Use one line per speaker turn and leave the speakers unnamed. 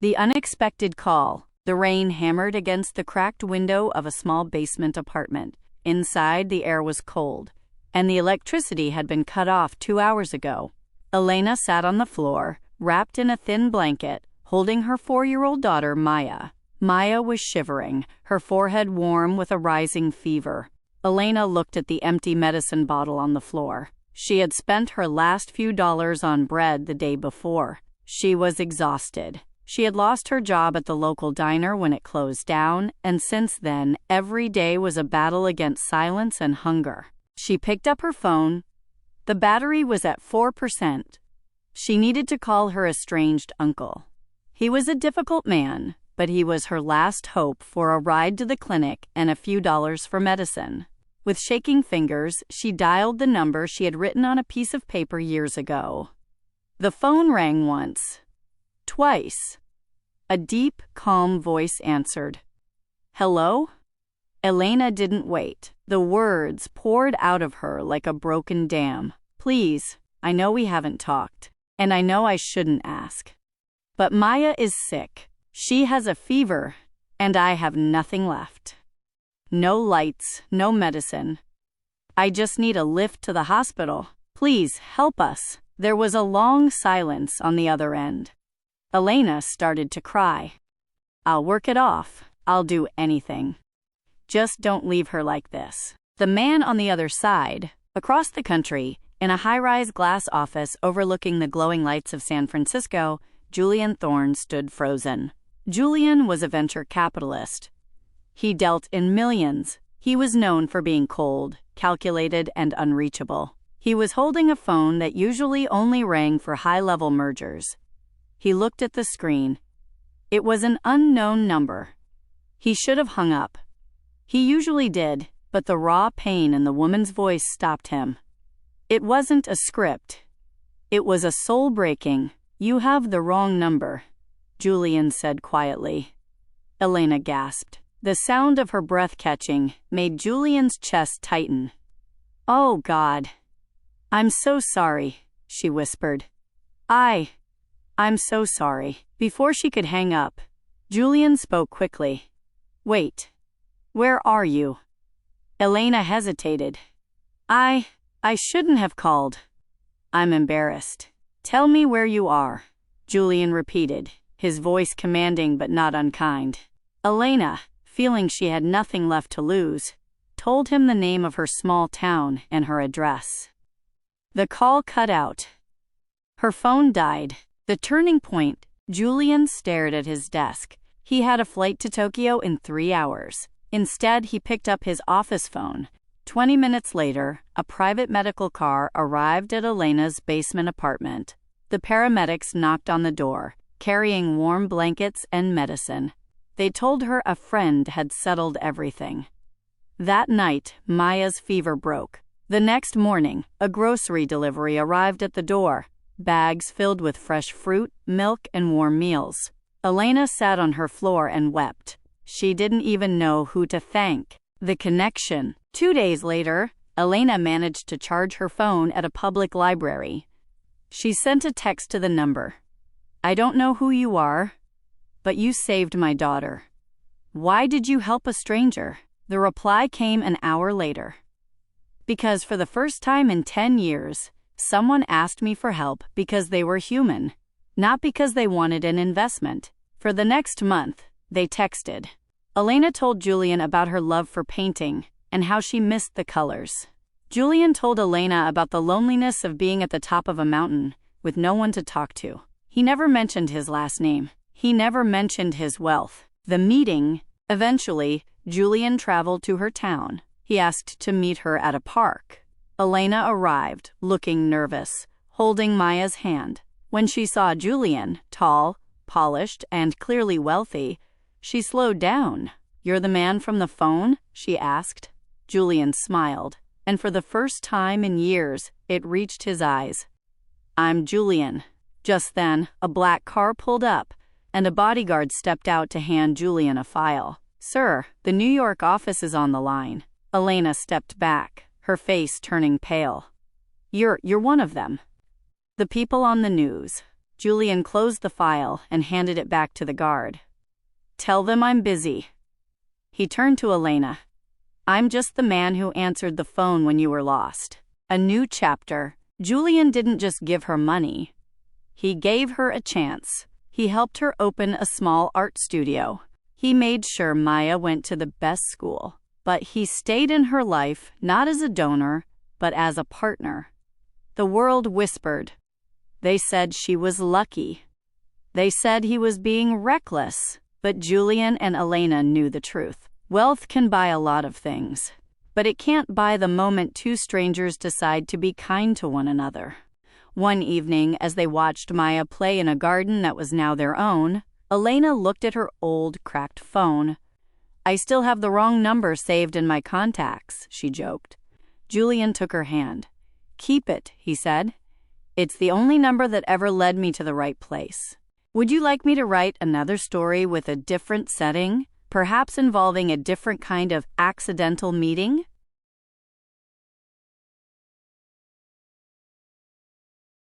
The unexpected call. The rain hammered against the cracked window of a small basement apartment. Inside, the air was cold, and the electricity had been cut off 2 hours ago. Elena sat on the floor, wrapped in a thin blanket, holding her 4-year-old daughter, Maya. Maya was shivering, her forehead warm with a rising fever. Elena looked at the empty medicine bottle on the floor. She had spent her last few dollars on bread the day before. She was exhausted. She had lost her job at the local diner when it closed down, and since then, every day was a battle against silence and hunger. She picked up her phone. The battery was at 4%. She needed to call her estranged uncle. He was a difficult man, but he was her last hope for a ride to the clinic and a few dollars for medicine. With shaking fingers, she dialed the number she had written on a piece of paper years ago. The phone rang once, twice. A deep, calm voice answered. "Hello?" Elena didn't wait. The words poured out of her like a broken dam. "Please, I know we haven't talked, and I know I shouldn't ask. But Maya is sick. She has a fever, and I have nothing left. No lights, no medicine. I just need a lift to the hospital. Please help us." There was a long silence on the other end. Elena started to cry. "I'll work it off. I'll do anything. Just don't leave her like this." The man on the other side, across the country, in a high-rise glass office overlooking the glowing lights of San Francisco, Julian Thorne stood frozen. Julian was a venture capitalist. He dealt in millions. He was known for being cold, calculated, and unreachable. He was holding a phone that usually only rang for high-level mergers. He looked at the screen. It was an unknown number. He should have hung up. He usually did, but the raw pain in the woman's voice stopped him. It wasn't a script. It was a soul-breaking, "You have the wrong number," Julian said quietly. Elena gasped. The sound of her breath catching made Julian's chest tighten. "Oh, God. I'm so sorry," she whispered. I'm so sorry." Before she could hang up, Julian spoke quickly. "Wait. Where are you?" Elena hesitated. I shouldn't have called. I'm embarrassed." "Tell me where you are," Julian repeated, his voice commanding but not unkind. Elena, feeling she had nothing left to lose, told him the name of her small town and her address. The call cut out. Her phone died. The turning point. Julian stared at his desk. He had a flight to Tokyo in 3 hours. Instead, he picked up his office phone. 20 minutes later, a private medical car arrived at Elena's basement apartment. The paramedics knocked on the door, carrying warm blankets and medicine. They told her a friend had settled everything. That night, Maya's fever broke. The next morning, a grocery delivery arrived at the door, bags filled with fresh fruit, milk, and warm meals. Elena sat on her floor and wept. She didn't even know who to thank. The connection. 2 days later, Elena managed to charge her phone at a public library. She sent a text to the number. "I don't know who you are, but you saved my daughter. Why did you help a stranger?" The reply came an hour later. "Because for the first time in 10 years, someone asked me for help because they were human, not because they wanted an investment." For the next month, they texted. Elena told Julian about her love for painting and how she missed the colors. Julian told Elena about the loneliness of being at the top of a mountain with no one to talk to. He never mentioned his last name. He never mentioned his wealth. The meeting. Eventually, Julian traveled to her town. He asked to meet her at a park. Elena arrived, looking nervous, holding Maya's hand. When she saw Julian, tall, polished, and clearly wealthy, she slowed down. "You're the man from the phone?" she asked. Julian smiled, and for the first time in years, it reached his eyes. "I'm Julian." Just then, a black car pulled up, and a bodyguard stepped out to hand Julian a file. "Sir, the New York office is on the line." Elena stepped back, her face turning pale. You're one of them. The people on the news." Julian closed the file and handed it back to the guard. "Tell them I'm busy." He turned to Elena. "I'm just the man who answered the phone when you were lost." A new chapter. Julian didn't just give her money. He gave her a chance. He helped her open a small art studio. He made sure Maya went to the best school. But he stayed in her life not as a donor, but as a partner. The world whispered. They said she was lucky. They said he was being reckless. But Julian and Elena knew the truth. Wealth can buy a lot of things, but it can't buy the moment two strangers decide to be kind to one another. One evening, as they watched Maya play in a garden that was now their own, Elena looked at her old, cracked phone. "I still have the wrong number saved in my contacts," she joked. Julian took her hand. "Keep it," he said. "It's the only number that ever led me to the right place. Would you like me to write another story with a different setting, perhaps involving a different kind of accidental meeting?"